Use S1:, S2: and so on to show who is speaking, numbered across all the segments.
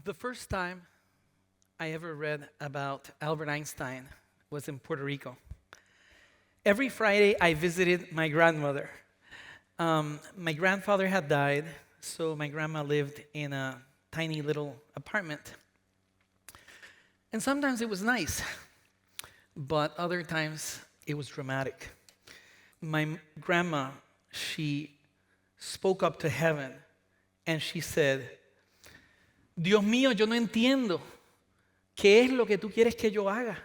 S1: The first time I ever read about Albert Einstein was in Puerto Rico. Every Friday, I visited my grandmother. My grandfather had died, so my grandma lived in a tiny little apartment. And sometimes it was nice, but other times it was dramatic. My grandma, she spoke up to heaven and she said, Dios mío, yo no entiendo. ¿Qué es lo que tú quieres que yo haga?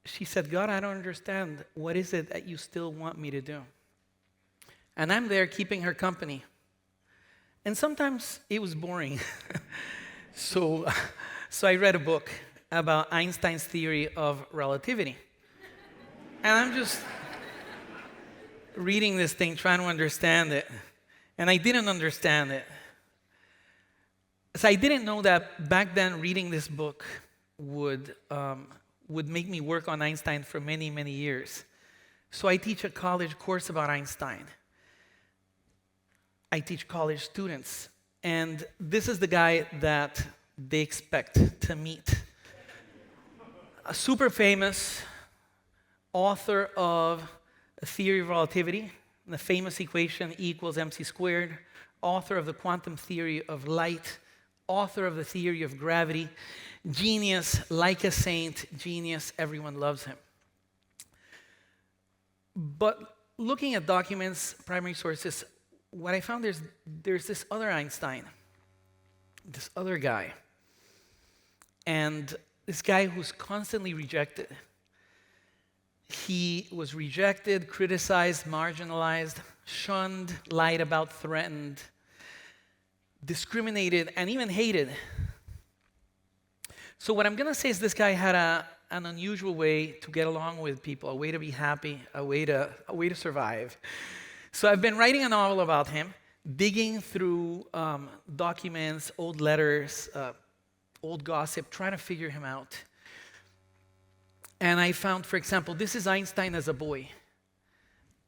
S1: She said, God, I don't understand. What is it that you still want me to do? And I'm there keeping her company. And sometimes it was boring. So I read a book about Einstein's theory of relativity. And I'm just reading this thing, trying to understand it. And I didn't understand it. So I didn't know that back then reading this book would make me work on Einstein for many, many years. So I teach a college course about Einstein. I teach college students. And this is the guy that they expect to meet. A super famous author of a theory of relativity, the famous equation E equals mc squared, author of the quantum theory of light, author of the theory of gravity, genius, like a saint, genius, everyone loves him. But looking at documents, primary sources, what I found there's this other Einstein, this other guy, and this guy who's constantly rejected. He was rejected, criticized, marginalized, shunned, lied about, threatened, discriminated, and even hated. So what I'm going to say is this guy had an unusual way to get along with people, a way to be happy, a way to survive. So I've been writing a novel about him, digging through documents, old letters, old gossip, trying to figure him out. And I found, for example, this is Einstein as a boy.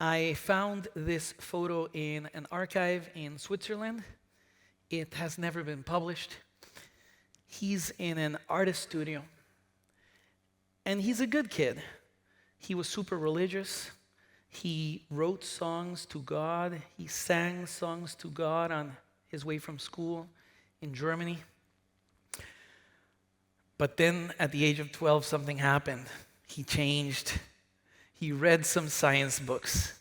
S1: I found this photo in an archive in Switzerland. It has never been published. He's in an artist studio. And he's a good kid. He was super religious. He wrote songs to God. He sang songs to God on his way from school in Germany. But then at the age of 12, something happened. He changed. He read some science books.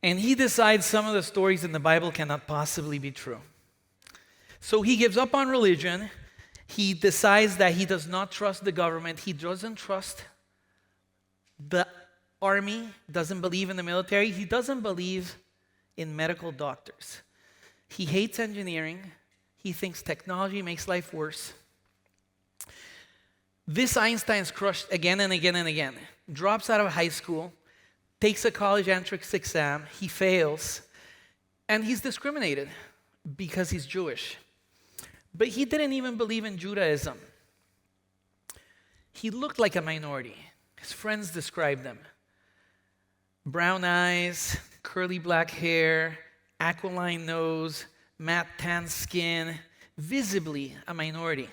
S1: And he decides some of the stories in the Bible cannot possibly be true. So he gives up on religion. He decides that he does not trust the government. He doesn't trust the army, doesn't believe in the military. He doesn't believe in medical doctors. He hates engineering. He thinks technology makes life worse. This Einstein's crushed again and again and again. Drops out of high school, takes a college entrance exam. He fails, and he's discriminated because he's Jewish. But he didn't even believe in Judaism. He looked like a minority. His friends described him. Brown eyes, curly black hair, aquiline nose, matte tan skin, visibly a minority.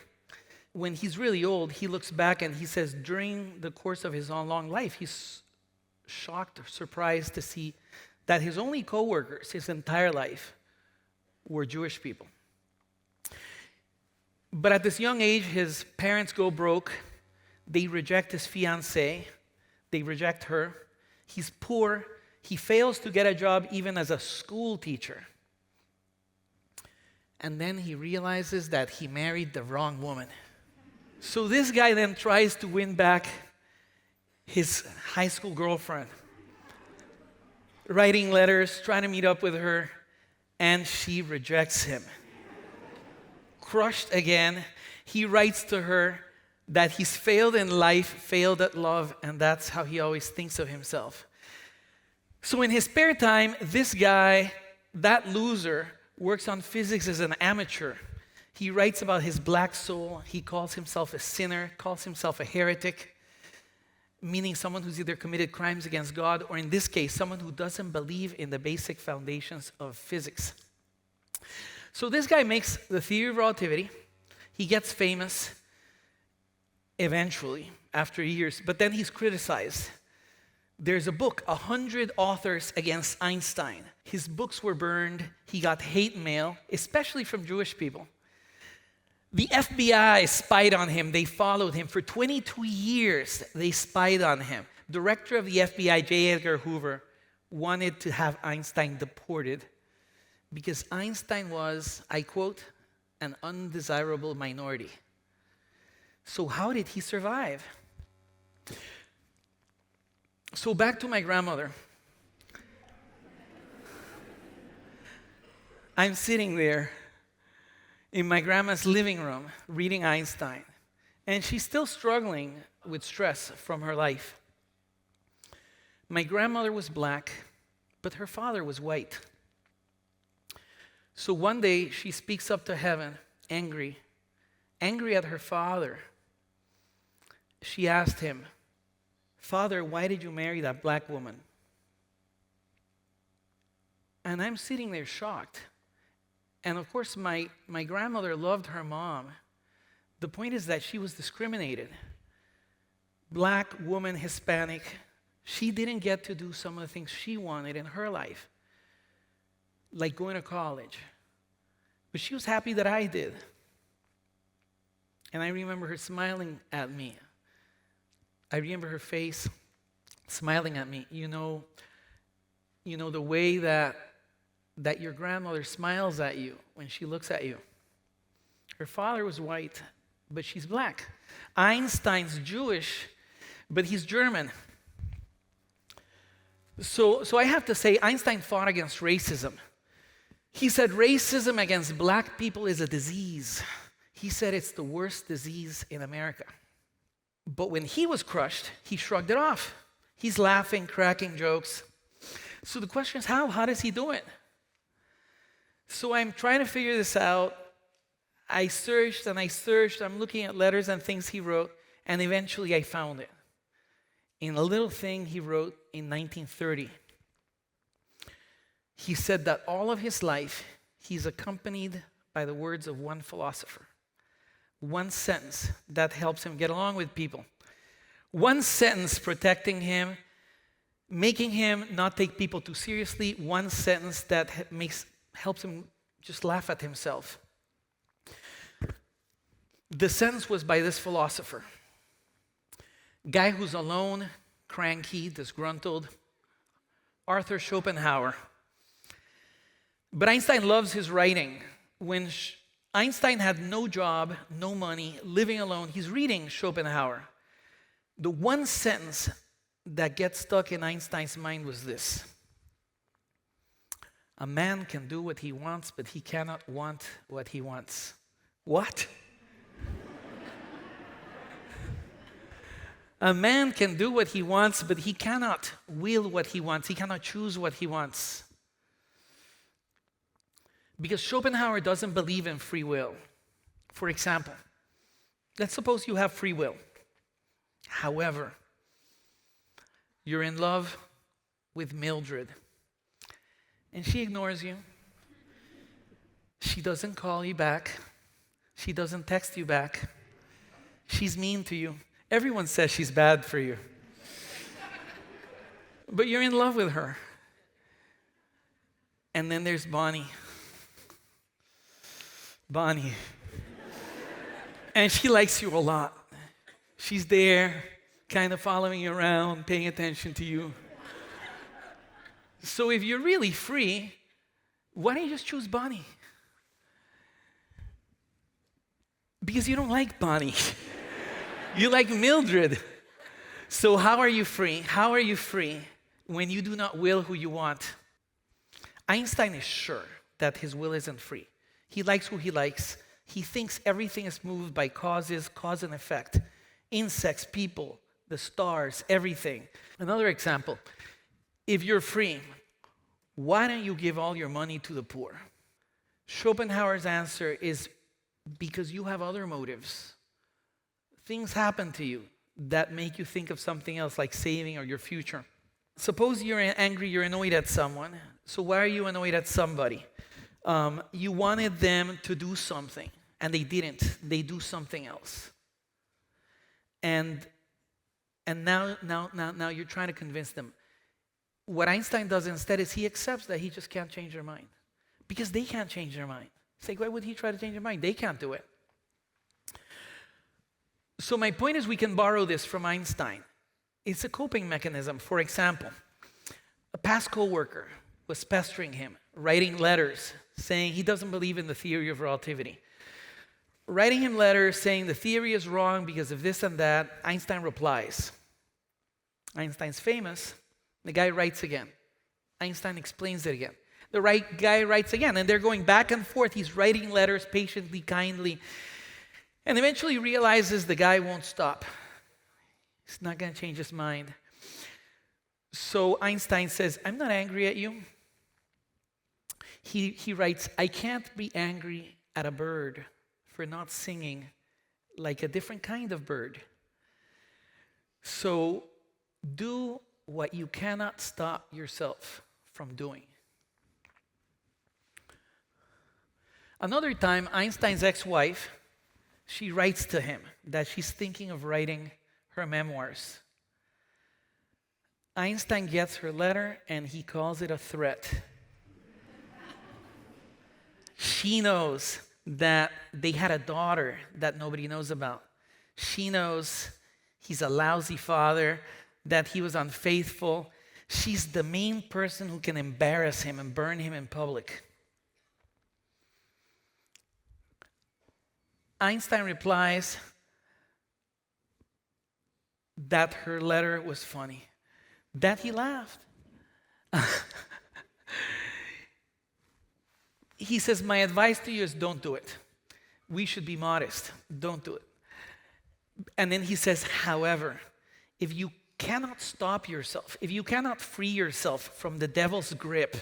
S1: When he's really old, he looks back and he says during the course of his long life, he's shocked or surprised to see that his only coworkers his entire life were Jewish people. But at this young age, his parents go broke. They reject his fiancée. They reject her. He's poor. He fails to get a job even as a school teacher. And then he realizes that he married the wrong woman. So this guy then tries to win back his high school girlfriend, writing letters, trying to meet up with her, and she rejects him. Crushed again, he writes to her that he's failed in life, failed at love, and that's how he always thinks of himself. So in his spare time, this guy, that loser, works on physics as an amateur. He writes about his black soul. He calls himself a sinner, calls himself a heretic, meaning someone who's either committed crimes against God or, in this case, someone who doesn't believe in the basic foundations of physics. So this guy makes the theory of relativity. He gets famous eventually, after years, but then he's criticized. There's a book, 100 authors against Einstein. His books were burned. He got hate mail, especially from Jewish people. The FBI spied on him. They followed him. For 22 years, they spied on him. Director of the FBI, J. Edgar Hoover, wanted to have Einstein deported because Einstein was, I quote, an undesirable minority. So how did he survive? So back to my grandmother. I'm sitting there in my grandma's living room reading Einstein, and she's still struggling with stress from her life. My grandmother was black, but her father was white. So one day she speaks up to heaven, angry at her father. She asked him, "Father, why did you marry that black woman?" And I'm sitting there shocked. And of course, my grandmother loved her mom. The point is that she was discriminated. Black woman, Hispanic, she didn't get to do some of the things she wanted in her life, like going to college. But she was happy that I did. And I remember her smiling at me. I remember her face smiling at me. You know the way that your grandmother smiles at you when she looks at you. Her father was white, but she's black. Einstein's Jewish, but he's German. So I have to say, Einstein fought against racism. He said racism against black people is a disease. He said it's the worst disease in America. But when he was crushed, he shrugged it off. He's laughing, cracking jokes. So the question is, how does he do it? So I'm trying to figure this out. I searched and I searched. I'm looking at letters and things he wrote, and eventually I found it in a little thing he wrote in 1930. He said that all of his life, he's accompanied by the words of one philosopher. One sentence that helps him get along with people. One sentence protecting him, making him not take people too seriously. One sentence that helps him just laugh at himself. The sentence was by this philosopher. Guy who's alone, cranky, disgruntled. Arthur Schopenhauer. But Einstein loves his writing. When Einstein had no job, no money, living alone, he's reading Schopenhauer. The one sentence that gets stuck in Einstein's mind was this: a man can do what he wants, but he cannot want what he wants. What? A man can do what he wants, but he cannot will what he wants. He cannot choose what he wants. Because Schopenhauer doesn't believe in free will. For example, let's suppose you have free will. However, you're in love with Mildred, and she ignores you. She doesn't call you back. She doesn't text you back. She's mean to you. Everyone says she's bad for you. But you're in love with her. And then there's Bonnie. And she likes you a lot. She's there, kind of following you around, paying attention to you. So if you're really free, why don't you just choose Bonnie? Because you don't like Bonnie. You like Mildred. So how are you free? How are you free when you do not will who you want? Einstein is sure that his will isn't free. He likes who he likes. He thinks everything is moved by cause and effect. Insects, people, the stars, everything. Another example, if you're free, why don't you give all your money to the poor? Schopenhauer's answer is because you have other motives. Things happen to you that make you think of something else, like saving or your future. Suppose you're angry, you're annoyed at someone. So why are you annoyed at somebody? You wanted them to do something, and they didn't. They do something else. And now you're trying to convince them. What Einstein does instead is he accepts that he just can't change their mind. Because they can't change their mind. It's like, why would he try to change their mind? They can't do it. So my point is we can borrow this from Einstein. It's a coping mechanism. For example, a past coworker was pestering him, writing letters saying he doesn't believe in the theory of relativity. Writing him letters saying the theory is wrong because of this and that. Einstein replies. Einstein's famous. The guy writes again. Einstein explains it again. The right guy writes again, and they're going back and forth. He's writing letters patiently, kindly, and eventually realizes the guy won't stop. He's not going to change his mind. So Einstein says, I'm not angry at you. He writes, I can't be angry at a bird for not singing like a different kind of bird. So do what you cannot stop yourself from doing. Another time, Einstein's ex-wife, she writes to him that she's thinking of writing her memoirs. Einstein gets her letter and he calls it a threat. She knows that they had a daughter that nobody knows about. She knows he's a lousy father, that he was unfaithful. She's the main person who can embarrass him and burn him in public. Einstein replies that her letter was funny, that he laughed. He says, my advice to you is don't do it. We should be modest. Don't do it. And then he says, however, if you cannot stop yourself, if you cannot free yourself from the devil's grip,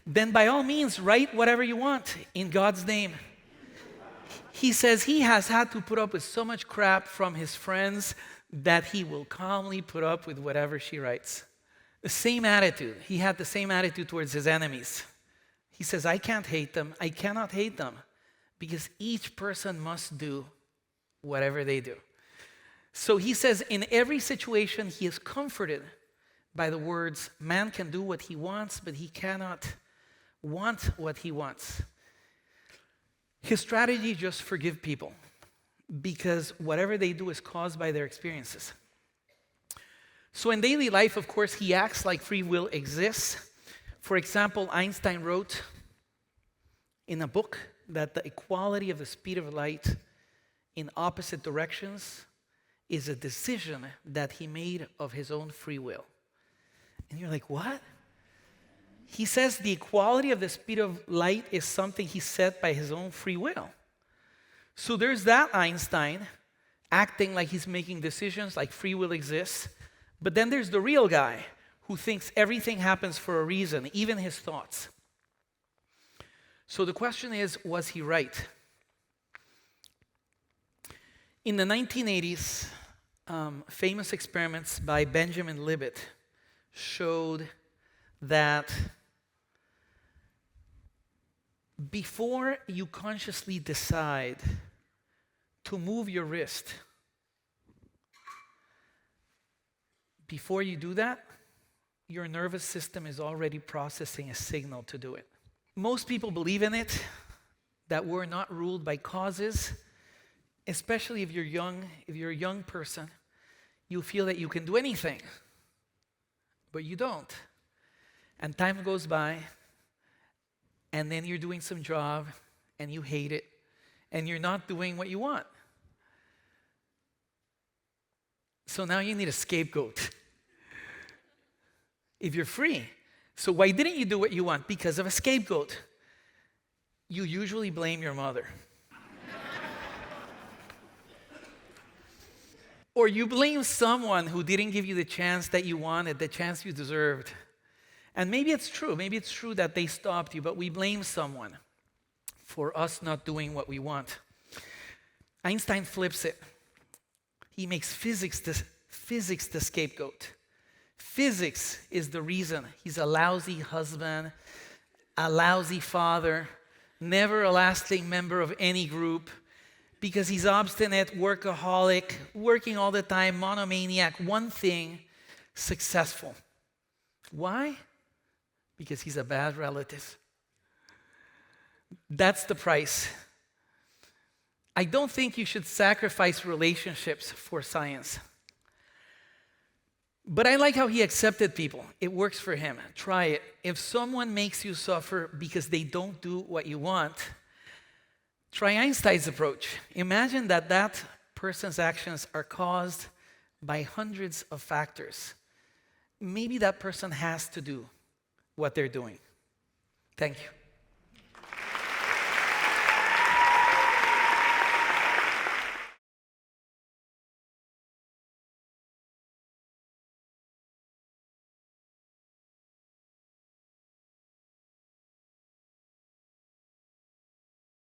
S1: then by all means, write whatever you want in God's name. He says he has had to put up with so much crap from his friends that he will calmly put up with whatever she writes. The same attitude. He had the same attitude towards his enemies. He says, I can't hate them. I cannot hate them because each person must do whatever they do. So he says in every situation he is comforted by the words, man can do what he wants, but he cannot want what he wants. His strategy is just forgive people because whatever they do is caused by their experiences. So in daily life, of course, he acts like free will exists. For example, Einstein wrote in a book that the equality of the speed of light in opposite directions is a decision that he made of his own free will. And you're like, what? He says the equality of the speed of light is something he set by his own free will. So there's that Einstein acting like he's making decisions like free will exists. But then there's the real guy who thinks everything happens for a reason, even his thoughts. So the question is, was he right? In the 1980s, famous experiments by Benjamin Libet showed that before you consciously decide to move your wrist, before you do that, your nervous system is already processing a signal to do it. Most people believe in it, that we're not ruled by causes, especially if you're young. If you're a young person, you feel that you can do anything, but you don't. And time goes by, and then you're doing some job, and you hate it, and you're not doing what you want. So now you need a scapegoat. If you're free. So why didn't you do what you want? Because of a scapegoat. You usually blame your mother. Or you blame someone who didn't give you the chance that you wanted, the chance you deserved. And maybe it's true. Maybe it's true that they stopped you, but we blame someone for us not doing what we want. Einstein flips it. He makes physics the scapegoat. Physics is the reason he's a lousy husband, a lousy father, never a lasting member of any group because he's obstinate, workaholic, working all the time, monomaniac, one thing, successful. Why? Because he's a bad relative. That's the price. I don't think you should sacrifice relationships for science. But I like how he accepted people. It works for him. Try it. If someone makes you suffer because they don't do what you want, try Einstein's approach. Imagine that that person's actions are caused by hundreds of factors. Maybe that person has to do what they're doing. Thank you.